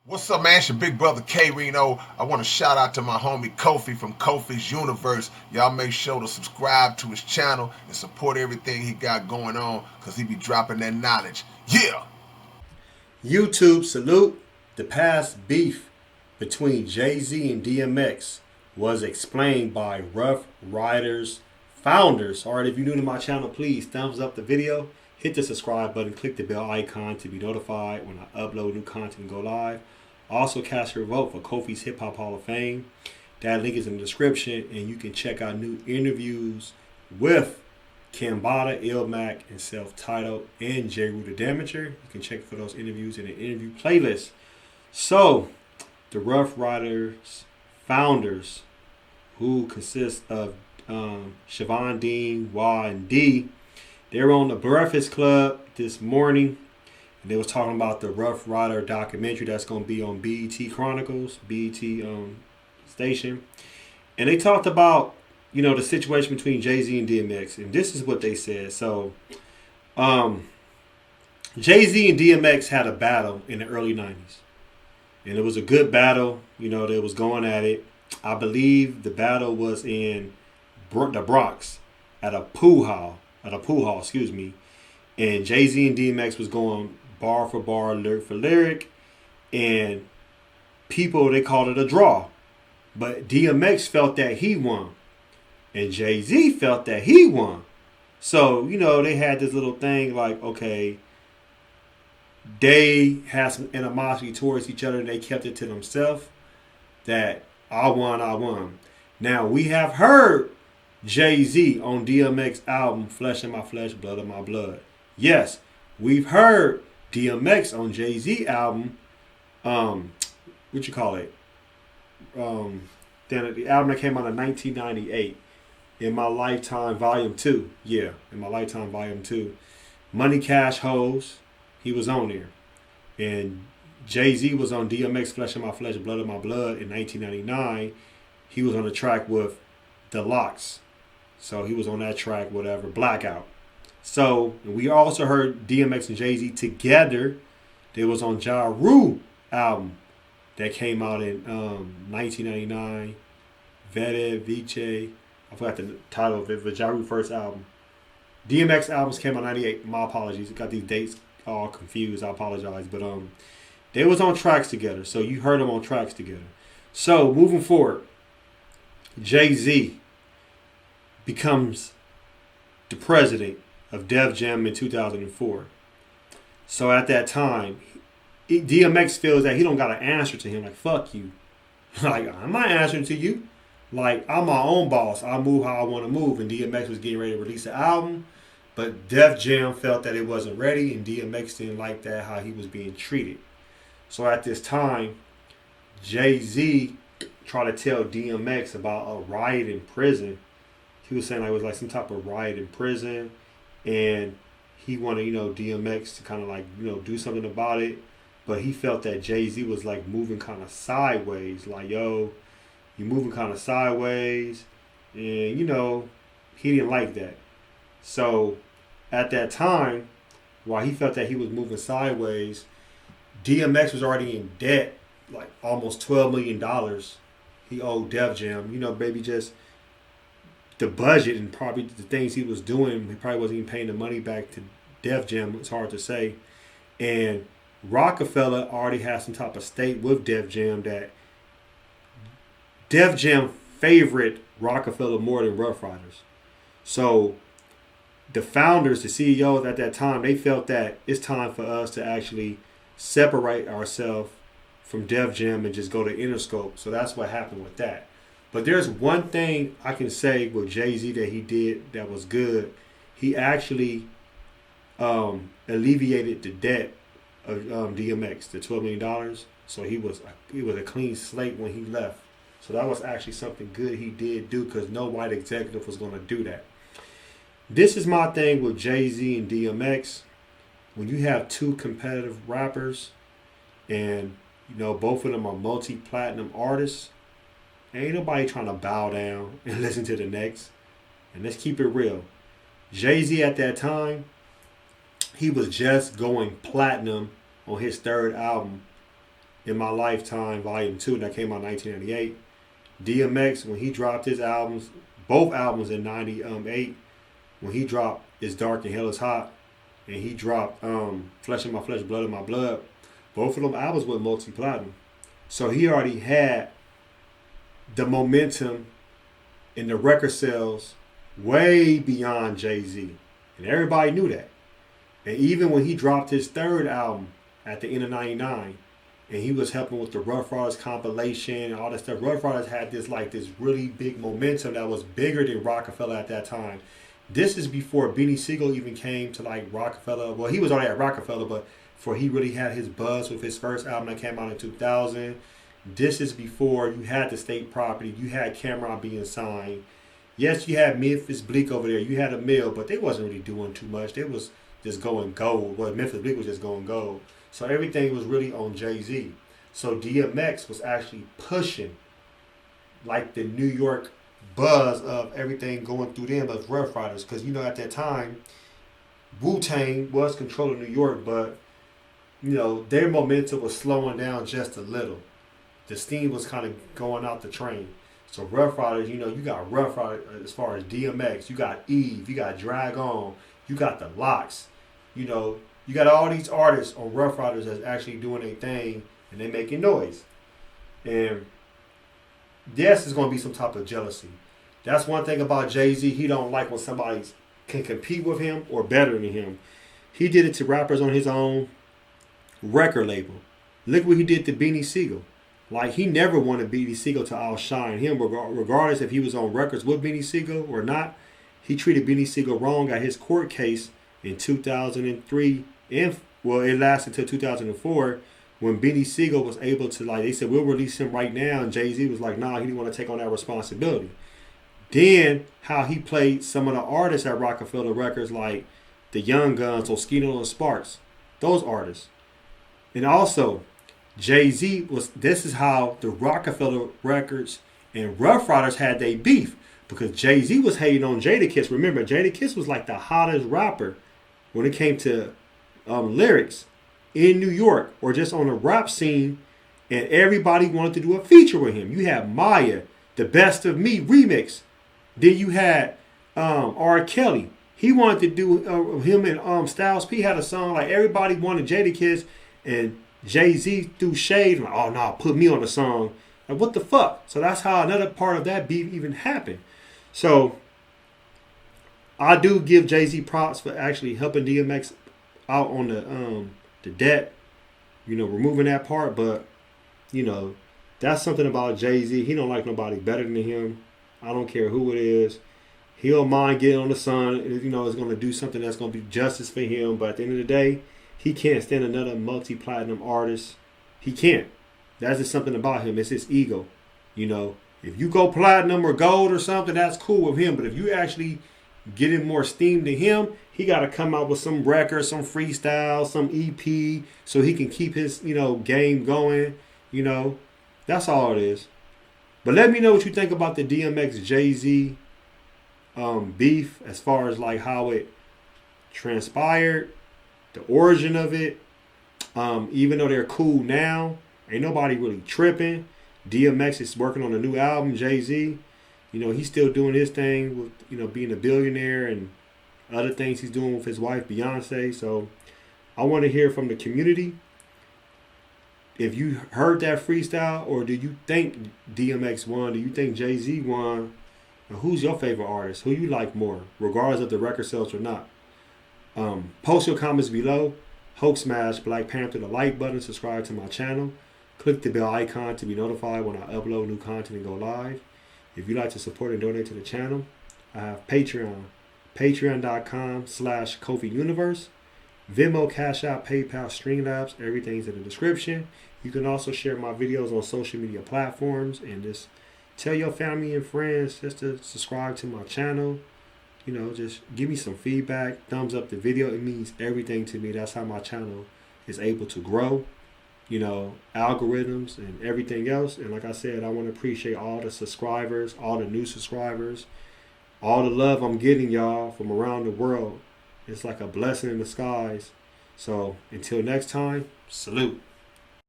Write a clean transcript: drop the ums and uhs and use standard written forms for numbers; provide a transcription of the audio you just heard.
What's up, man? It's your big brother K Reno. I want to shout out to my homie Kofi from Kofi's Universe. Y'all make sure to subscribe to his channel and support everything he got going on because he be dropping that knowledge. Yeah! YouTube salute. The past beef between Jay-Z and DMX was explained by Ruff Ryders founders. Alright, if you're new to my channel, please thumbs up the video, hit the subscribe button, click the bell icon to be notified when I upload new content and go live. Also cast your vote for Kofi's Hip Hop Hall of Fame. That link is in the description, and you can check out new interviews with Kambada, Ilmac, and Self-Titled, and J. Rue the Damager. You can check for those interviews in the interview playlist. So, the Ruff Ryders founders, who consist of Siobhan Dean, Wah, and D, they were on the Breakfast Club this morning. And they was talking about the Ruff Ryder documentary that's going to be on BET Chronicles, BET station. And they talked about, the situation between Jay-Z and DMX. And this is what they said. So, Jay-Z and DMX had a battle in the early 90s. And it was a good battle. They was going at it. I believe the battle was in the Bronx at a pool hall. And Jay-Z and DMX was going bar for bar, lyric for lyric. And people, they called it a draw. But DMX felt that he won. And Jay-Z felt that he won. So, they had this little thing like, okay, they had some animosity towards each other and they kept it to themselves that I won. Now, we have heard Jay-Z on DMX album, Flesh of My Flesh, Blood of My Blood. Yes, we've heard DMX on Jay-Z album, then the album that came out in 1998. In My Lifetime Volume 2. Yeah, In My Lifetime Volume 2. Money Cash Hoes, he was on there. And Jay-Z was on DMX Flesh of My Flesh, Blood of My Blood in 1999. He was on the track with The Lox. So he was on that track, whatever, Blackout. So we also heard DMX and Jay-Z together. They was on Ja Rule album that came out in 1999. Vede Vice. I forgot the title of it, but Ja Rule first album. DMX albums came out in 98. My apologies. I got these dates all confused. I apologize. But they was on tracks together. So you heard them on tracks together. So moving forward, Jay-Z becomes the president of Def Jam in 2004. So at that time, DMX feels that he don't got to answer to him. Like, fuck you. Like, I'm not answering to you. Like, I'm my own boss. I move how I want to move. And DMX was getting ready to release the album. But Def Jam felt that it wasn't ready. And DMX didn't like that, how he was being treated. So at this time, Jay-Z tried to tell DMX about a riot in prison. He was saying it was like some type of riot in prison. And he wanted, DMX to kind of do something about it. But he felt that Jay-Z was like moving kind of sideways. Like, yo, you're moving kind of sideways. And, he didn't like that. So at that time, while he felt that he was moving sideways, DMX was already in debt, like almost $12 million. He owed Def Jam. Maybe just the budget and probably the things he was doing, he probably wasn't even paying the money back to Def Jam. It's hard to say. And Rockefeller already had some type of stake with Def Jam that Def Jam favored Rockefeller more than Ruff Ryders. So the founders, the CEOs at that time, they felt that it's time for us to actually separate ourselves from Def Jam and just go to Interscope. So that's what happened with that. But there's one thing I can say with Jay-Z that he did that was good. He actually alleviated the debt of DMX, the $12 million. So he was a clean slate when he left. So that was actually something good he did do because no white executive was going to do that. This is my thing with Jay-Z and DMX. When you have two competitive rappers and, both of them are multi-platinum artists, ain't nobody trying to bow down and listen to the next. And let's keep it real. Jay-Z at that time, he was just going platinum on his third album In My Lifetime, Volume 2, that came out in 1998. DMX, when he dropped his albums, both albums in 98, when he dropped It's Dark and Hell is Hot, and he dropped Flesh of My Flesh, Blood of My Blood, both of them albums were multi-platinum. So he already had the momentum in the record sales way beyond Jay-Z. And everybody knew that. And even when he dropped his third album at the end of 99, and he was helping with the Ruff Ryders compilation and all that stuff, Ruff Ryders had this really big momentum that was bigger than Rockefeller at that time. This is before Beanie Sigel even came to like Rockefeller. Well, he was already at Rockefeller, but before he really had his buzz with his first album that came out in 2000. This is before you had the State Property. You had Cameron being signed. Yes, you had Memphis Bleak over there. You had a Mill, but they wasn't really doing too much. They was just going gold. Well, Memphis Bleak was just going gold. So everything was really on Jay-Z. So DMX was actually pushing like the New York buzz of everything going through them as Ruff Ryders. Because, you know, at that time, Wu-Tang was controlling New York, but, you know, their momentum was slowing down just a little. The steam was kind of going out the train. So Ruff Ryders, you know, you got Ruff Ryders as far as DMX, you got Eve, you got Drag On, you got the Locks, you know, you got all these artists on Ruff Ryders that's actually doing their thing and they making noise. And yes, there's going to be some type of jealousy. That's one thing about Jay-Z. He don't like when somebody can compete with him or better than him. He did it to rappers on his own record label. Look what he did to Beanie Sigel. Like, he never wanted Beanie Sigel to outshine him, regardless if he was on records with Beanie Sigel or not. He treated Beanie Sigel wrong at his court case in 2003. And, well, it lasted until 2004 when Beanie Sigel was able to, like, they said, we'll release him right now. And Jay-Z was like, nah, he didn't want to take on that responsibility. Then, how he played some of the artists at Rockefeller Records, like the Young Guns or Skeeter and Sparks. Those artists. And also, Jay-Z was, this is how the Rockefeller Records and Ruff Ryders had their beef, because Jay-Z was hating on Jadakiss. Remember, Jadakiss was like the hottest rapper when it came to lyrics in New York or just on the rap scene, and everybody wanted to do a feature with him. You had Maya, the Best of Me remix. Then you had R. Kelly. He wanted to do him and Styles P had a song, like everybody wanted Jadakiss, and Jay-Z threw shade, like, oh no, put me on the song. Like, what the fuck? So that's how another part of that beef even happened. So I do give Jay-Z props for actually helping DMX out on the debt, you know, removing that part. But, you know, that's something about Jay-Z. He don't like nobody better than him. I don't care who it is. He don't mind getting on the sun. You know, it's going to do something that's going to be justice for him. But at the end of the day, he can't stand another multi-platinum artist. He can't. That's just something about him. It's his ego. You know, if you go platinum or gold or something, that's cool with him. But if you actually get him more steam than him, he got to come out with some record, some freestyle, some EP, so he can keep his, you know, game going. You know, that's all it is. But let me know what you think about the DMX Jay-Z beef, as far as like how it transpired, the origin of it. Even though they're cool now, ain't nobody really tripping. DMX is working on a new album. Jay-Z, you know, he's still doing his thing with, you know, being a billionaire and other things he's doing with his wife Beyonce. So I want to hear from the community. If you heard that freestyle, or do you think DMX won? Do you think Jay-Z won? Or who's your favorite artist? Who you like more, regardless of the record sales or not? Post your comments below. Hope smash Black Panther the like button, subscribe to my channel. Click the bell icon to be notified when I upload new content and go live. If you'd like to support and donate to the channel, I have Patreon. Patreon.com/KofiUniverse. Venmo, CashApp, PayPal, Streamlabs, everything's in the description. You can also share my videos on social media platforms, and just tell your family and friends just to subscribe to my channel. You know, just give me some feedback, thumbs up the video. It means everything to me. That's how my channel is able to grow. You know, algorithms and everything else. And like I said, I want to appreciate all the subscribers, all the new subscribers, all the love I'm getting, y'all, from around the world. It's like a blessing in disguise. So until next time, salute.